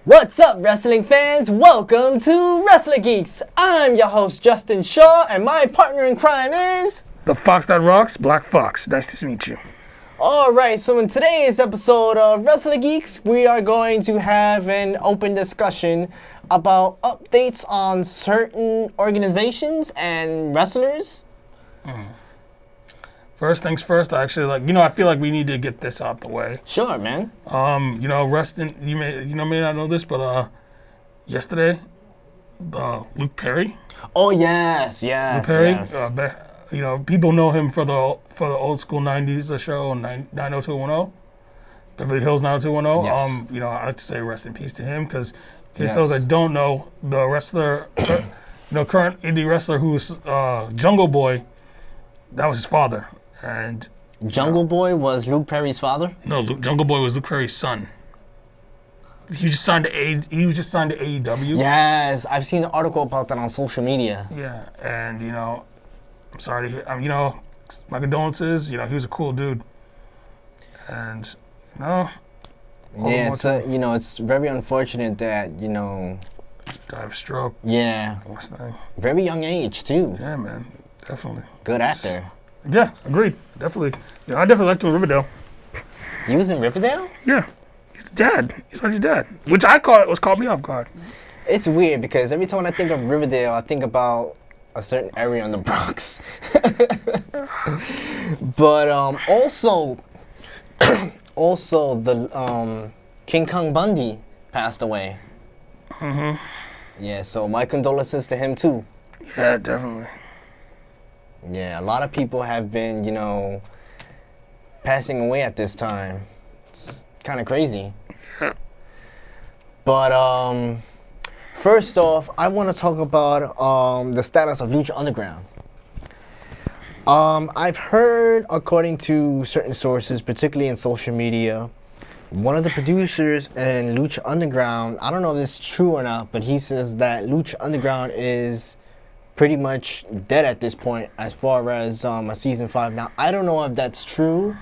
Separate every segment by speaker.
Speaker 1: What's up, wrestling fans? Welcome to Wrestler Geeks. I'm your host, Justin Shaw, and my partner in crime is...
Speaker 2: The Fox That Rocks, Black Fox. Nice to meet you.
Speaker 1: Alright, so in today's episode of Wrestler Geeks, we are going to have an open discussion about updates on certain organizations and wrestlers.
Speaker 2: First things first, I feel like we need to get this out the way.
Speaker 1: Sure, man.
Speaker 2: Wrestling, you may not know this, but yesterday, Luke Perry.
Speaker 1: Oh, yes.
Speaker 2: Luke Perry, people know him for the old school 90s show, 90210, Beverly Hills 90210.
Speaker 1: Yes.
Speaker 2: I like to say rest in peace to him, because those that don't know, the wrestler, current indie wrestler who's Jungle Boy, that was his father. And
Speaker 1: Jungle Boy was Luke Perry's father?
Speaker 2: No, Jungle Boy was Luke Perry's son. He was just signed to AEW.
Speaker 1: Yes, I've seen an article about that on social media.
Speaker 2: Yeah, and I'm sorry to hear. My condolences. He was a cool dude. And
Speaker 1: yeah, it's very unfortunate that
Speaker 2: died of stroke.
Speaker 1: Yeah. Very young age too.
Speaker 2: Yeah, man, definitely.
Speaker 1: Good actor.
Speaker 2: Yeah, agreed. Definitely. Yeah, I definitely liked him in Riverdale.
Speaker 1: He was in Riverdale?
Speaker 2: Yeah. He's dad. He's like your dad. Which caught me off guard.
Speaker 1: It's weird because every time I think of Riverdale, I think about a certain area in the Bronx. But also the King Kong Bundy passed away.
Speaker 2: Mm-hmm.
Speaker 1: Yeah, so my condolences to him too.
Speaker 2: Yeah, definitely.
Speaker 1: Yeah, a lot of people have been, passing away at this time. It's kind of crazy.
Speaker 2: Yeah.
Speaker 1: But first off, I want to talk about the status of Lucha Underground. I've heard, according to certain sources, particularly in social media, one of the producers in Lucha Underground, I don't know if this is true or not, but he says that Lucha Underground is pretty much dead at this point as far as a season 5. Now, I don't know if that's true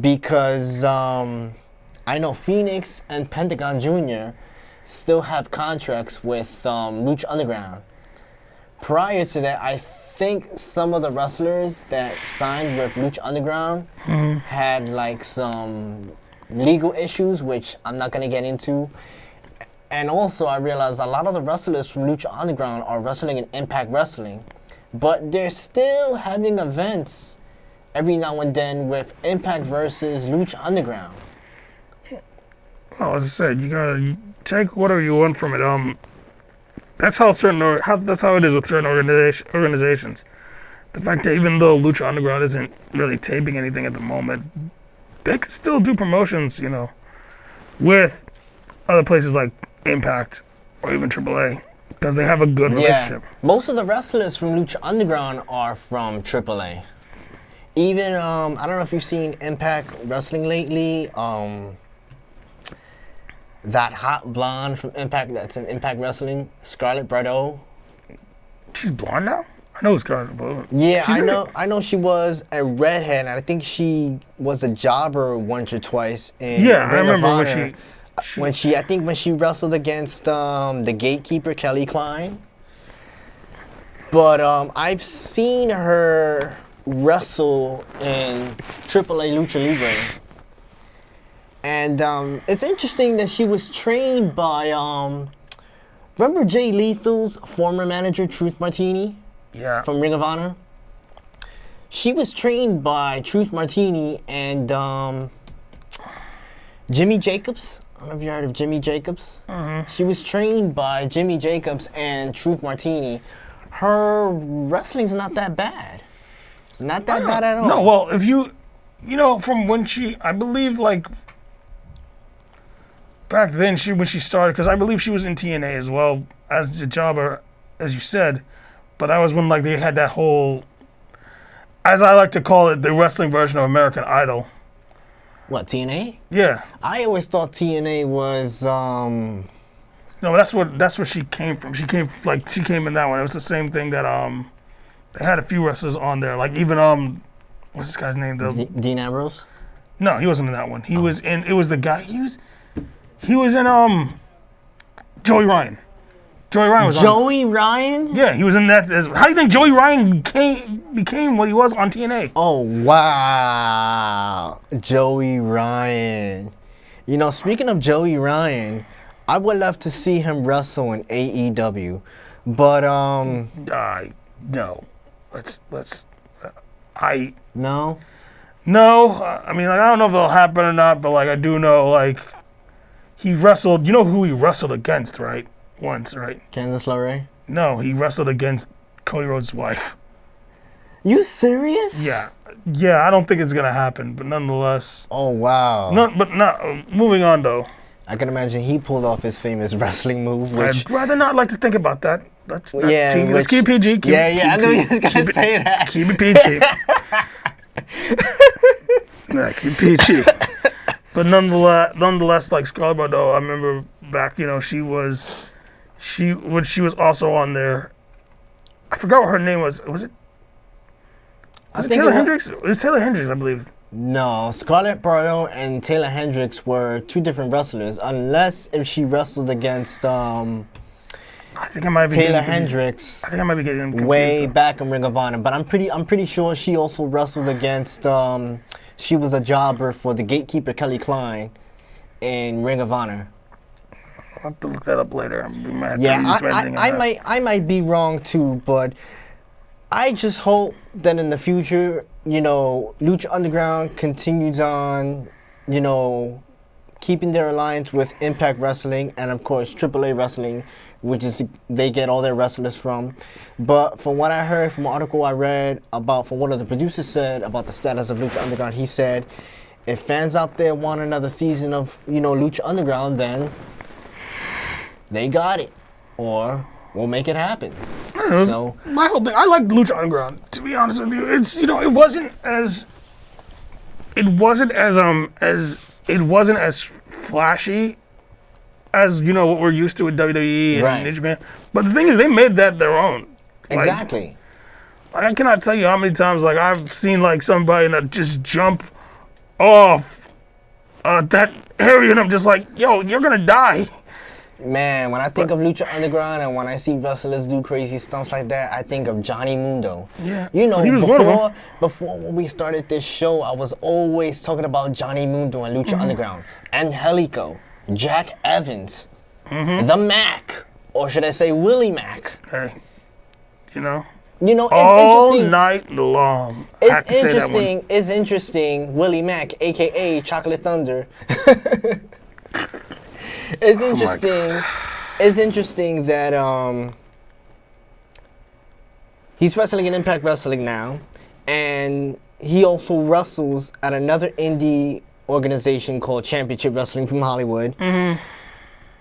Speaker 1: because I know Phoenix and Pentagon Jr. still have contracts with Lucha Underground. Prior to that, I think some of the wrestlers that signed with Lucha Underground had some legal issues, which I'm not going to get into. And also, I realized a lot of the wrestlers from Lucha Underground are wrestling in Impact Wrestling. But they're still having events every now and then with Impact versus Lucha Underground.
Speaker 2: Well, as I said, you take whatever you want from it. That's how it is with certain organizations. The fact that even though Lucha Underground isn't really taping anything at the moment, they could still do promotions, with other places like Impact or even AAA, because they have a good relationship.
Speaker 1: Most of the wrestlers from Lucha Underground are from AAA. Even I don't know if you've seen Impact Wrestling lately. That hot blonde from Impact that's in Impact Wrestling, Scarlett Bordeaux.
Speaker 2: She's blonde now? I know Scarlett Bordeaux.
Speaker 1: Yeah, I know she was a redhead, and I think she was a jobber once or twice in
Speaker 2: I
Speaker 1: Ring
Speaker 2: remember
Speaker 1: of
Speaker 2: when
Speaker 1: Honor. When she wrestled against the gatekeeper Kelly Klein. But I've seen her wrestle in AAA Lucha Libre. And it's interesting that she was trained by remember Jay Lethal's former manager, Truth Martini?
Speaker 2: Yeah.
Speaker 1: From Ring of Honor? She was trained by Truth Martini and Jimmy Jacobs. I don't know if you heard of Jimmy Jacobs.
Speaker 2: Mm-hmm.
Speaker 1: She was trained by Jimmy Jacobs and Truth Martini. Her wrestling's not that bad. It's not that bad at all.
Speaker 2: No, well, if from when I believe, back then, when she started, because I believe she was in TNA as well as a jobber, as you said. But that was when like they had that whole, as I like to call it, the wrestling version of American Idol.
Speaker 1: What, TNA?
Speaker 2: Yeah.
Speaker 1: I always thought TNA was
Speaker 2: No, that's what she came from. She came in that one. It was the same thing that they had a few wrestlers on there. Like even what's this guy's name?
Speaker 1: Dean Ambrose.
Speaker 2: No, he wasn't in that one. He was in. It was the guy. He was in Joey Ryan. Joey Ryan was
Speaker 1: Joey Ryan?
Speaker 2: Yeah, he was in that. How do you think Joey Ryan became what he was on TNA?
Speaker 1: Oh, wow. Joey Ryan. You know, speaking of Joey Ryan, I would love to see him wrestle in AEW. But,
Speaker 2: no.
Speaker 1: No?
Speaker 2: No, I mean, like, I don't know if it'll happen or not, but, like, I do know, like, he wrestled, you know who he wrestled against, right? Once, right?
Speaker 1: Candice LeRae?
Speaker 2: No, he wrestled against Cody Rhodes' wife.
Speaker 1: You serious?
Speaker 2: Yeah. Yeah, I don't think it's going to happen, but nonetheless.
Speaker 1: Oh, wow.
Speaker 2: Moving on, though.
Speaker 1: I can imagine he pulled off his famous wrestling move, which...
Speaker 2: I'd rather not like to think about that. Let's keep it PG.
Speaker 1: I knew you was going to say that.
Speaker 2: Keep it PG. Keep it PG. But nonetheless, like Scarlett Bordeaux, I remember back, you know, she was also on there. I forgot what her name was. Was it Taylor Hendricks? It was Taylor Hendricks, I believe.
Speaker 1: No, Scarlett Bordeaux and Taylor Hendricks were two different wrestlers, unless if she wrestled against
Speaker 2: I think I might be
Speaker 1: Taylor Hendricks.
Speaker 2: I think I might be getting confused
Speaker 1: way back in Ring of Honor, but I'm pretty sure she also wrestled against she was a jobber for the Gatekeeper Kelly Klein in Ring of Honor.
Speaker 2: I'll have to look that up later.
Speaker 1: I might be wrong too, but I just hope that in the future, you know, Lucha Underground continues on, you know, keeping their alliance with Impact Wrestling and of course AAA Wrestling, which is they get all their wrestlers from. But from what I heard from an article I read about, from one of the producers said about the status of Lucha Underground, he said, if fans out there want another season of, you know, Lucha Underground, then they got it, or we'll make it happen. So
Speaker 2: my whole thing, I like Lucha Underground. To be honest with you, it's, you know, it wasn't as flashy as, you know, what we're used to with WWE and New Japan. But the thing is, they made that their own.
Speaker 1: Exactly.
Speaker 2: Like, I cannot tell you how many times like I've seen like somebody that just jump off that area, and I'm just like, yo, you're gonna die.
Speaker 1: Man, when I think of Lucha Underground and when I see wrestlers do crazy stunts like that, I think of Johnny Mundo.
Speaker 2: Yeah.
Speaker 1: You know, before when we started this show, I was always talking about Johnny Mundo and Lucha Underground. Angelico, Jack Evans, the Mac, or should I say Willie Mac.
Speaker 2: Hey, you know,
Speaker 1: it's
Speaker 2: all
Speaker 1: interesting.
Speaker 2: night long.
Speaker 1: It's interesting, Willie Mac, a.k.a. Chocolate Thunder. It's interesting that he's wrestling in Impact Wrestling now, and he also wrestles at another indie organization called Championship Wrestling from Hollywood.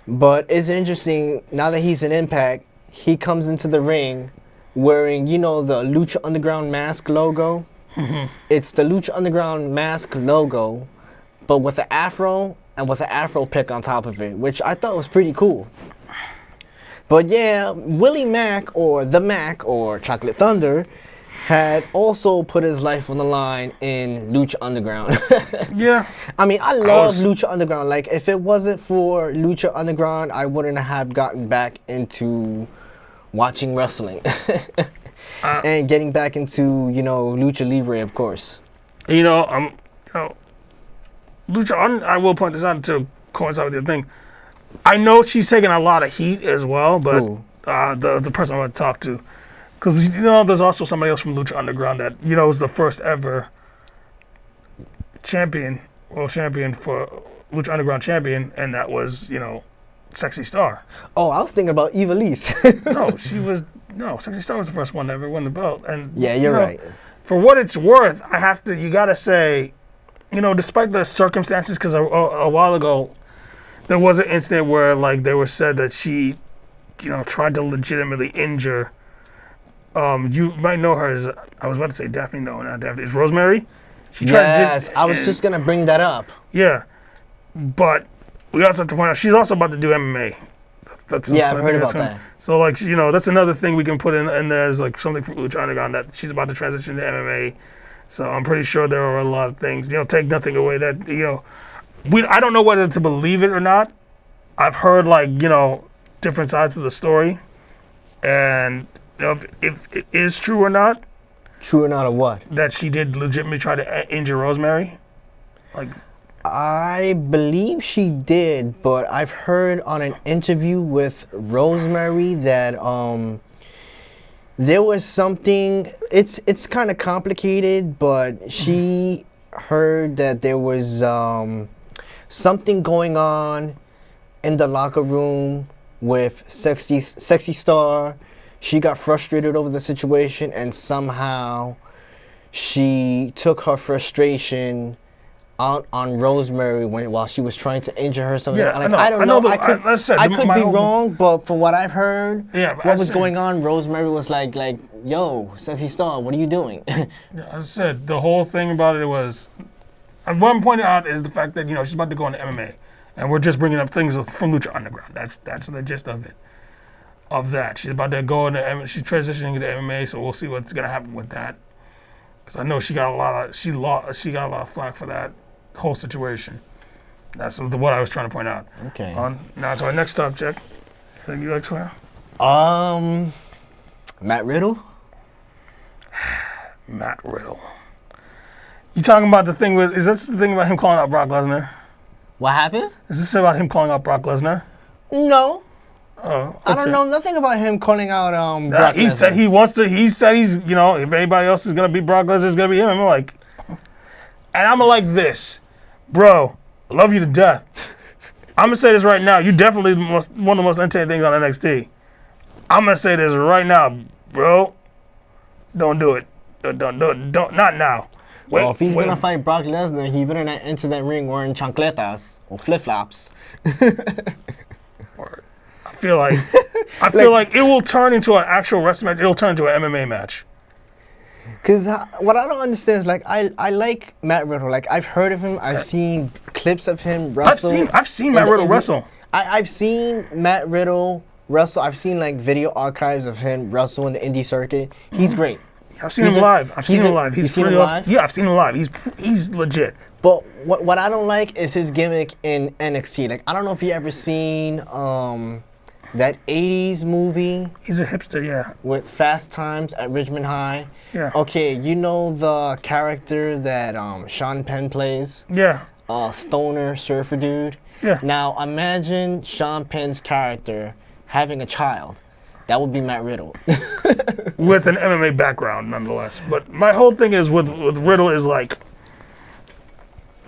Speaker 1: But it's interesting, now that he's in Impact, he comes into the ring wearing, you know, the Lucha Underground mask logo. It's the Lucha Underground mask logo, but with the afro and with an afro pick on top of it, which I thought was pretty cool. But yeah, Willie Mac, or the Mac, or Chocolate Thunder, had also put his life on the line in Lucha Underground.
Speaker 2: Yeah.
Speaker 1: I mean, I love Lucha Underground. Like, if it wasn't for Lucha Underground, I wouldn't have gotten back into watching wrestling. And getting back into, you know, Lucha Libre, of course.
Speaker 2: Lucha, I will point this out to coincide with your thing. I know she's taking a lot of heat as well, but the person I want to talk to, because, you know, there's also somebody else from Lucha Underground that, you know, was the first ever world champion for Lucha Underground champion, and that was, you know, Sexy Star.
Speaker 1: Oh, I was thinking about Ivelisse.
Speaker 2: Sexy Star was the first one to ever win the belt. And
Speaker 1: yeah, you're right.
Speaker 2: For what it's worth, you gotta say, you know, despite the circumstances, because a while ago, there was an incident where like they were said that she, tried to legitimately injure. You might know her as, I was about to say Daphne. No, not Daphne. It's Rosemary. She tried
Speaker 1: Yes, I was just gonna bring that up.
Speaker 2: Yeah, but we also have to point out she's also about to do MMA. That's
Speaker 1: Yeah, I've heard about that.
Speaker 2: So like that's another thing we can put in there as like something from Lucha Underground that she's about to transition to MMA. So I'm pretty sure there are a lot of things. Take nothing away that I don't know whether to believe it or not. I've heard like different sides of the story, and if it is true or not.
Speaker 1: True or not of what?
Speaker 2: That she did legitimately try to injure Rosemary? Like,
Speaker 1: I believe she did, but I've heard on an interview with Rosemary that there was something. It's kind of complicated, but she heard that there was something going on in the locker room with Sexy Star. She got frustrated over the situation, and somehow she took her frustration out on Rosemary while she was trying to injure her. Something.
Speaker 2: Yeah,
Speaker 1: I don't know. I could be
Speaker 2: whole,
Speaker 1: wrong, but from what I've heard, what was
Speaker 2: said,
Speaker 1: going on, Rosemary was like, yo, Sexy Star, what are you doing?
Speaker 2: Yeah, as I said, the whole thing about it was, what I'm pointing out is the fact that she's about to go into MMA, and we're just bringing up things from Lucha Underground. That's the gist of it. Of that, she's about to go into MMA. She's transitioning into MMA, so we'll see what's gonna happen with that. Because I know she got a lot of flack for that whole situation. That's what I was trying to point out.
Speaker 1: Okay.
Speaker 2: Now to our next subject. Anything you like to have?
Speaker 1: Matt Riddle.
Speaker 2: Matt Riddle. You talking about the thing with? Is this the thing about him calling out Brock Lesnar?
Speaker 1: What happened?
Speaker 2: Is this about him calling out Brock Lesnar?
Speaker 1: No.
Speaker 2: Oh, okay.
Speaker 1: I don't know nothing about him calling out Brock Lesnar.
Speaker 2: He said he wants to. He said he's if anybody else is gonna be Brock Lesnar, it's gonna be him. I'm like, and I'm like this, bro. I love you to death. I'm gonna say this right now. You definitely one of the most entertaining things on NXT. I'm gonna say this right now, bro. Don't do it. Don't not now.
Speaker 1: Well, if he's gonna fight Brock Lesnar, he better not enter that ring wearing chancletas or flip flops.
Speaker 2: I feel like it will turn into an actual wrestling match. It'll turn into an MMA match.
Speaker 1: Cause what I don't understand is like I like Matt Riddle. Like I've heard of him. I've seen clips of him wrestle.
Speaker 2: I've seen Matt Riddle wrestle.
Speaker 1: I've seen Matt Riddle wrestle. I've seen like video archives of him wrestle in the indie circuit. He's great.
Speaker 2: I've seen him live. I've seen him live.
Speaker 1: You've seen him live?
Speaker 2: Yeah, I've seen him live. He's legit.
Speaker 1: But what I don't like is his gimmick in NXT. Like I don't know if you ever seen that 80s movie.
Speaker 2: He's a hipster, yeah.
Speaker 1: With Fast Times at Ridgemont High.
Speaker 2: Yeah.
Speaker 1: Okay, you know the character that Sean Penn plays?
Speaker 2: Yeah.
Speaker 1: Stoner surfer dude?
Speaker 2: Yeah.
Speaker 1: Now imagine Sean Penn's character having a child. That would be Matt Riddle.
Speaker 2: With an MMA background, nonetheless. But my whole thing is with Riddle is like,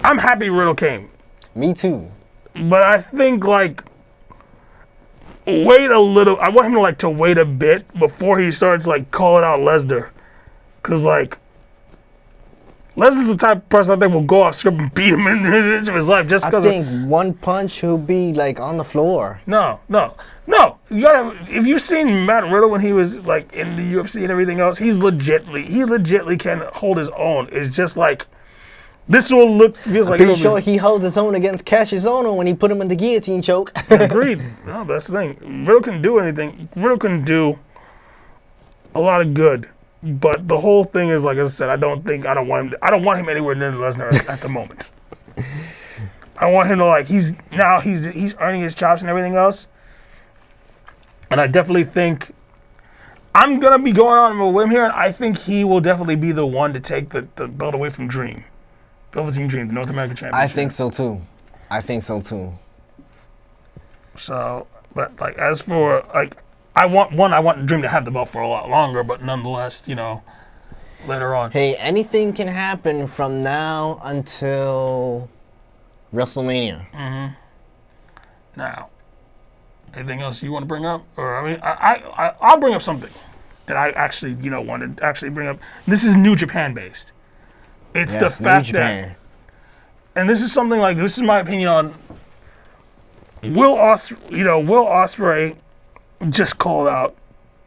Speaker 2: I'm happy Riddle came.
Speaker 1: Me too.
Speaker 2: But I think like, wait a little. I want him to wait a bit before he starts like calling out Lesnar, cause like Lesnar's the type of person I think will go off script and beat him into his life just because.
Speaker 1: I think one punch he'll be like on the floor.
Speaker 2: No. You gotta. If you've seen Matt Riddle when he was like in the UFC and everything else, he legitly can hold his own. It's just like. This will feels like.
Speaker 1: I'm pretty sure he held his own against Cassius Ohno when he put him in the guillotine choke.
Speaker 2: Agreed. No, that's the thing. Riddle can do anything. Riddle can do a lot of good, but the whole thing is like I said. I don't want him anywhere near Lesnar at the moment. I want him to like he's earning his chops and everything else, and I definitely think I'm gonna be going on a whim here, and I think he will definitely be the one to take the belt away from Dream. Velveteen Dream, the North American Championship.
Speaker 1: I think so too.
Speaker 2: So, but like as for like, I want Dream to have the belt for a lot longer, but nonetheless, later on.
Speaker 1: Hey, anything can happen from now until WrestleMania.
Speaker 2: Mm-hmm. Now, anything else you want to bring up? Or I mean, I'll bring up something that I actually wanted to actually bring up. This is New Japan based. It's the fact that, and this is something like, this is my opinion on Will Ospreay just called out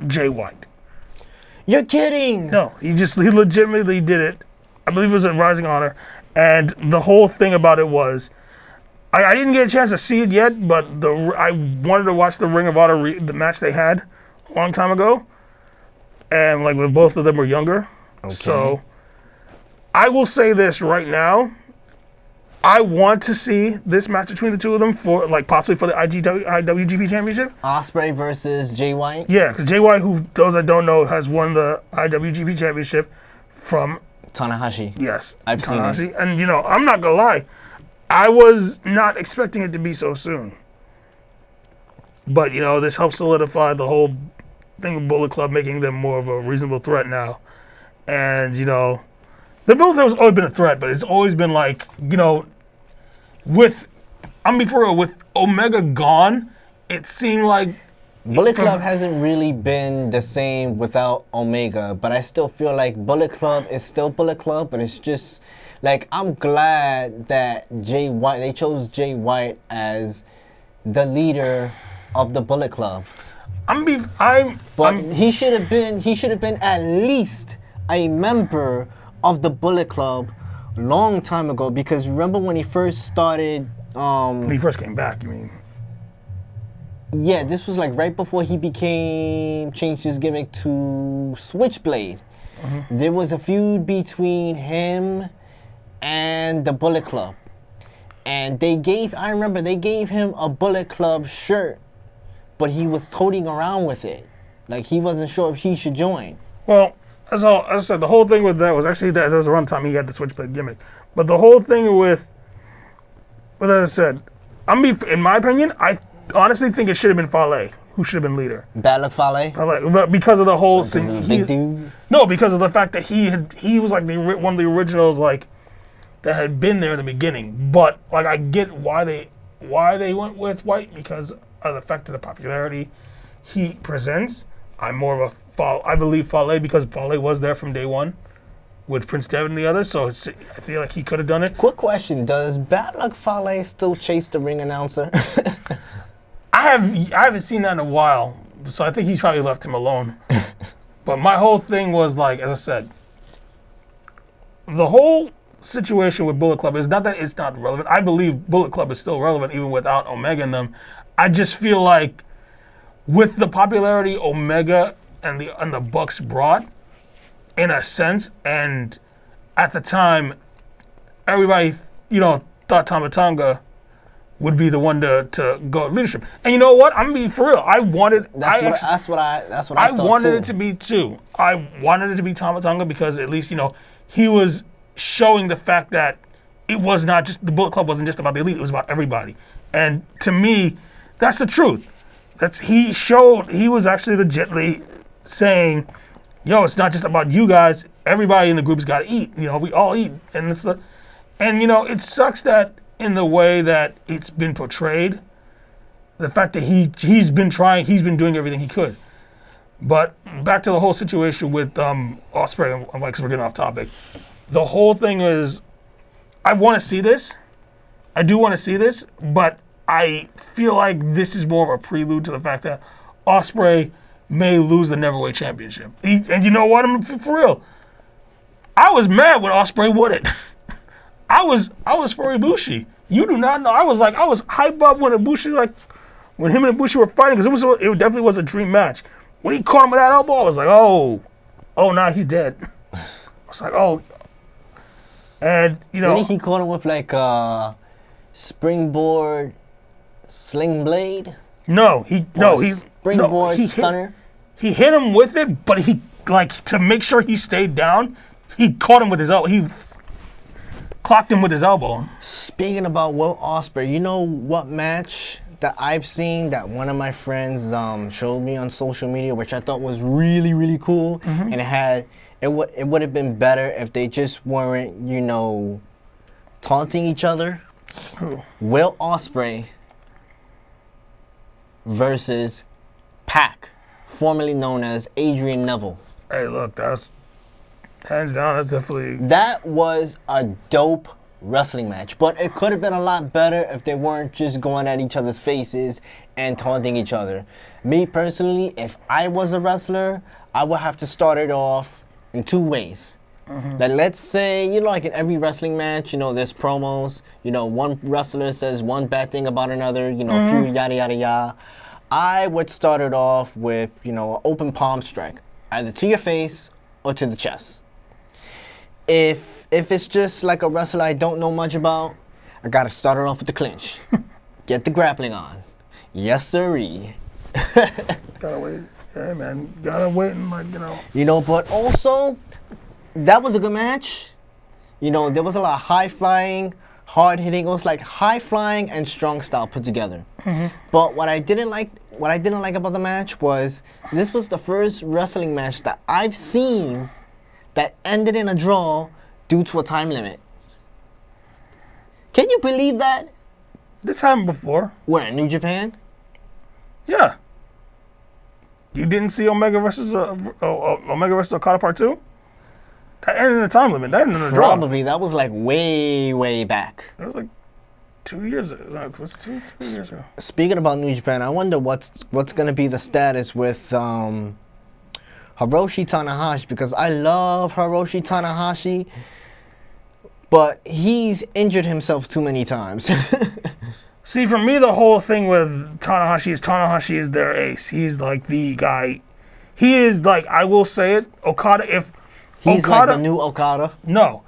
Speaker 2: Jay White.
Speaker 1: You're kidding.
Speaker 2: No, he legitimately did it. I believe it was at Rising Honor, and the whole thing about it was, I didn't get a chance to see it yet, but I wanted to watch the Ring of Honor the match they had a long time ago, and like when both of them were younger.
Speaker 1: Okay.
Speaker 2: So I will say this right now. I want to see this match between the two of them for like possibly for the IWGP Championship.
Speaker 1: Ospreay versus Jay White.
Speaker 2: Yeah, because Jay White, who those that don't know, has won the IWGP Championship from
Speaker 1: Tanahashi.
Speaker 2: yes,
Speaker 1: I've seen it.
Speaker 2: And I'm not gonna lie, I was not expecting it to be so soon. But this helps solidify the whole thing with Bullet Club, making them more of a reasonable threat now. And the Bullet Club has always been a threat, but it's always been like, with Omega gone, it seemed like
Speaker 1: Bullet Club hasn't really been the same without Omega, but I still feel like Bullet Club is still Bullet Club, but it's just like I'm glad that they chose Jay White as the leader of the Bullet Club. He should have been at least a member of the Bullet Club long time ago, because remember when he first started
Speaker 2: when he first came back, you mean?
Speaker 1: Yeah, this was like right before he changed his gimmick to Switchblade. Mm-hmm. There was a feud between him and the Bullet Club. And I remember they gave him a Bullet Club shirt, but he was toting around with it. Like he wasn't sure if he should join.
Speaker 2: Well, as I said, the whole thing with that was actually that there was around the time he had the Switchblade gimmick. But the whole thing with as I said, in my opinion, I honestly think it should have been Fale who should have been leader.
Speaker 1: Bad Luck Fale?
Speaker 2: But because of the whole
Speaker 1: thing. Big dude?
Speaker 2: No, because of the fact that he was like one of the originals like that had been there in the beginning. But like I get why they went with White, because of the fact of the popularity he presents. I'm more of I believe Fale, because Fale was there from day one with Prince Devitt and the others, so I feel like he could have done it.
Speaker 1: Quick question, does Bad Luck Fale still chase the ring announcer?
Speaker 2: I haven't seen that in a while, so I think he's probably left him alone. But my whole thing was like, as I said, the whole situation with Bullet Club is not that it's not relevant. I believe Bullet Club is still relevant even without Omega in them. I just feel like with the popularity Omega and the Bucks brought, in a sense, and at the time, everybody, thought Tama Tonga would be the one to go leadership. And you know what? I'm gonna be for real. I wanted.
Speaker 1: That's what I thought
Speaker 2: I wanted
Speaker 1: too.
Speaker 2: it to be too. I wanted it to be Tama Tonga because at least he was showing the fact that it was not just the Bullet Club wasn't just about the elite. It was about everybody. And to me, that's the truth. He was actually legitimately saying, it's not just about you guys. Everybody in the group's got to eat. We all eat, and it sucks that in the way that it's been portrayed, the fact that he's been doing everything he could. But back to the whole situation with Ospreay, because we're getting off topic. The whole thing is, I want to see this. I do want to see this, but I feel like this is more of a prelude to the fact that Ospreay may lose the Neverweight Championship. And you know what? I'm for real. I was mad when Ospreay won it. I was for Ibushi. You do not know. I was hyped up when when him and Ibushi were fighting, because it definitely was a dream match. When he caught him with that elbow, I was like, oh, nah, he's dead. I was like, oh. And
Speaker 1: Didn't he caught him with like springboard sling blade?
Speaker 2: No,
Speaker 1: springboard stunner.
Speaker 2: He hit him with it, but he to make sure he stayed down, he caught him with his elbow. He clocked him with his elbow.
Speaker 1: Speaking about Will Ospreay, you know what match that I've seen that one of my friends showed me on social media, which I thought was really, really cool, and it would have been better if they just weren't taunting each other.
Speaker 2: Who?
Speaker 1: Will Ospreay versus Pac, formerly known as Adrian Neville.
Speaker 2: Hey, look, that's hands down. That's definitely.
Speaker 1: That was a dope wrestling match. But it could have been a lot better if they weren't just going at each other's faces and taunting each other. Me personally, if I was a wrestler, I would have to start it off in two ways. Like, let's say, like in every wrestling match, there's promos. One wrestler says one bad thing about another, a few yada, yada, yada. I would start it off with, an open palm strike, either to your face or to the chest. If it's just like a wrestler I don't know much about, I gotta start it off with the clinch. Get the grappling on. Yes, sirree.
Speaker 2: Gotta wait. Yeah, man. Gotta wait and
Speaker 1: But also, that was a good match. There was a lot of high flying, hard hitting. It was like high flying and strong style put together. But what I didn't like about the match was this was the first wrestling match that I've seen that ended in a draw due to a time limit. Can you believe that?
Speaker 2: This happened before.
Speaker 1: Where, in New Japan?
Speaker 2: Yeah. You didn't see Omega versus Okada Part 2? That ended in a time limit. That ended in a draw.
Speaker 1: Probably. That was like way, way back.
Speaker 2: That was like 2 years ago. Like, was it two years ago?
Speaker 1: Speaking about New Japan, I wonder what's going to be the status with Hiroshi Tanahashi, because I love Hiroshi Tanahashi, but he's injured himself too many times.
Speaker 2: See, for me, the whole thing with Tanahashi is their ace. He's like the guy. He is like, I will say it, Okada,
Speaker 1: He's like the new Okada?
Speaker 2: No.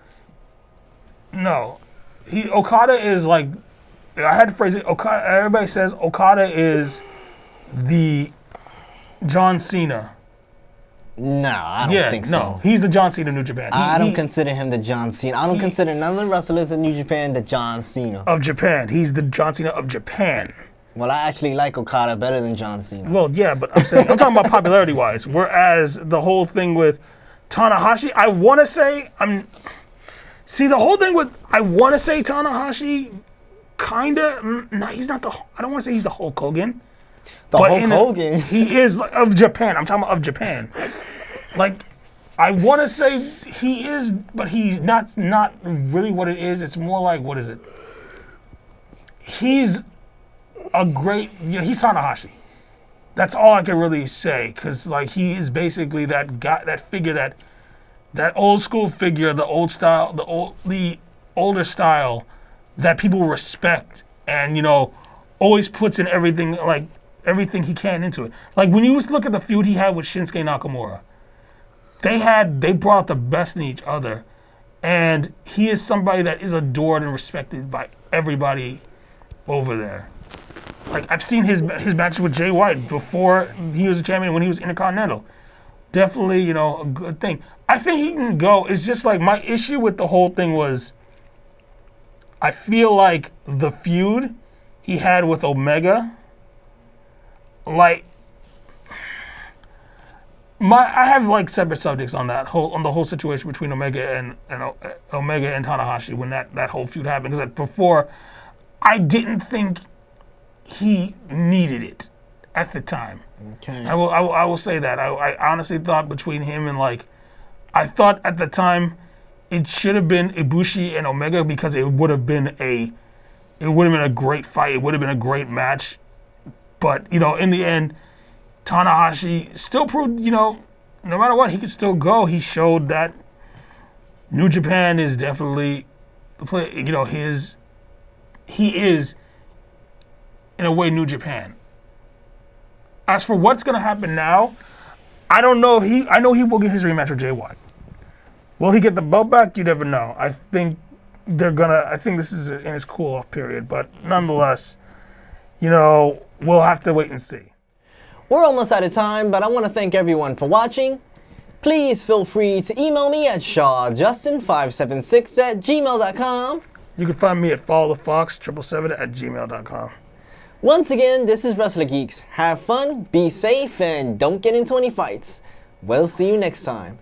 Speaker 2: Okada is like, I had to phrase it, everybody says Okada is the John Cena.
Speaker 1: No, I don't think so.
Speaker 2: No, he's the John Cena of New Japan.
Speaker 1: I don't consider him the John Cena. I don't consider none of the wrestlers in New Japan the John Cena.
Speaker 2: Of Japan. He's the John Cena of Japan.
Speaker 1: Well, I actually like Okada better than John Cena.
Speaker 2: Well, yeah, but I'm talking about popularity-wise. Whereas the whole thing with Tanahashi, I want to say Tanahashi he's not I don't want to say he's the Hulk Hogan.
Speaker 1: Hulk Hogan?
Speaker 2: He is of Japan. I'm talking about of Japan. Like, I want to say he is, but he's not really what it is. It's more like, what is it? He's a great, he's Tanahashi. That's all I can really say, because like he is basically that guy, that figure, that old school figure, the old style, the older style that people respect, and always puts in everything he can into it. Like when you look at the feud he had with Shinsuke Nakamura, they brought out the best in each other, and he is somebody that is adored and respected by everybody over there. Like, I've seen his matches with Jay White before he was a champion, when he was Intercontinental. Definitely, a good thing. I think he can go. It's just like my issue with the whole thing was, I feel like the feud he had with Omega, like, I have like separate subjects on the whole situation between Omega and Tanahashi when that whole feud happened. Because before, I didn't think he needed it at the time.
Speaker 1: Okay.
Speaker 2: I will say that. I honestly thought between him and I thought at the time it should have been Ibushi and Omega, because it would have been a great fight. It would have been a great match. But in the end, Tanahashi still proved no matter what, he could still go. He showed that New Japan is definitely the place. He is, in a way, New Japan. As for what's going to happen now, I don't know I know he will get his rematch with Jay White. Will he get the belt back? You never know. I think this is in his cool-off period, but nonetheless, we'll have to wait and see.
Speaker 1: We're almost out of time, but I want to thank everyone for watching. Please feel free to email me at shawjustin576@gmail.com.
Speaker 2: You can find me at followthefox777@gmail.com.
Speaker 1: Once again, this is Wrestler Geeks. Have fun, be safe, and don't get into any fights. We'll see you next time.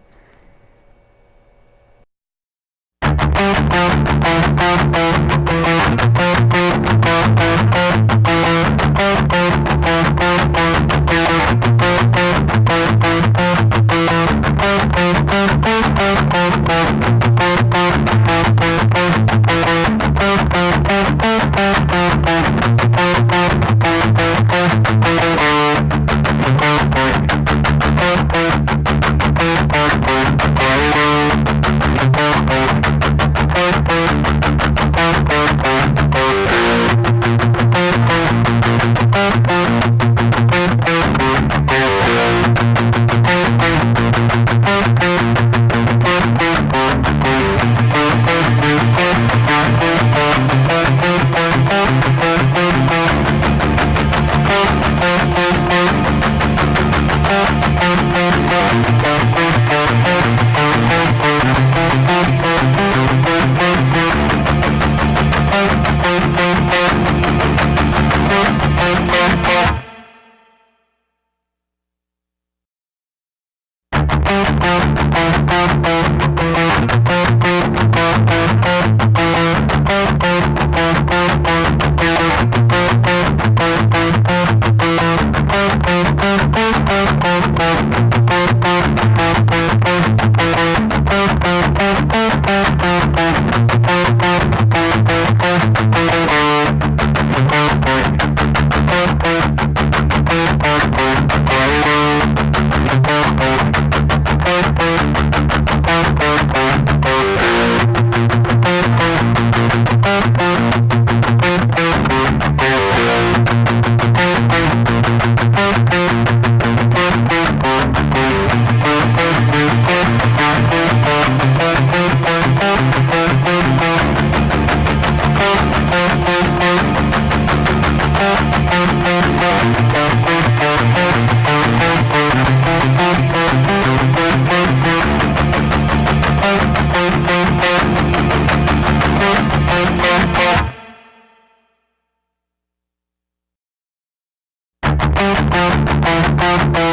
Speaker 2: Peace.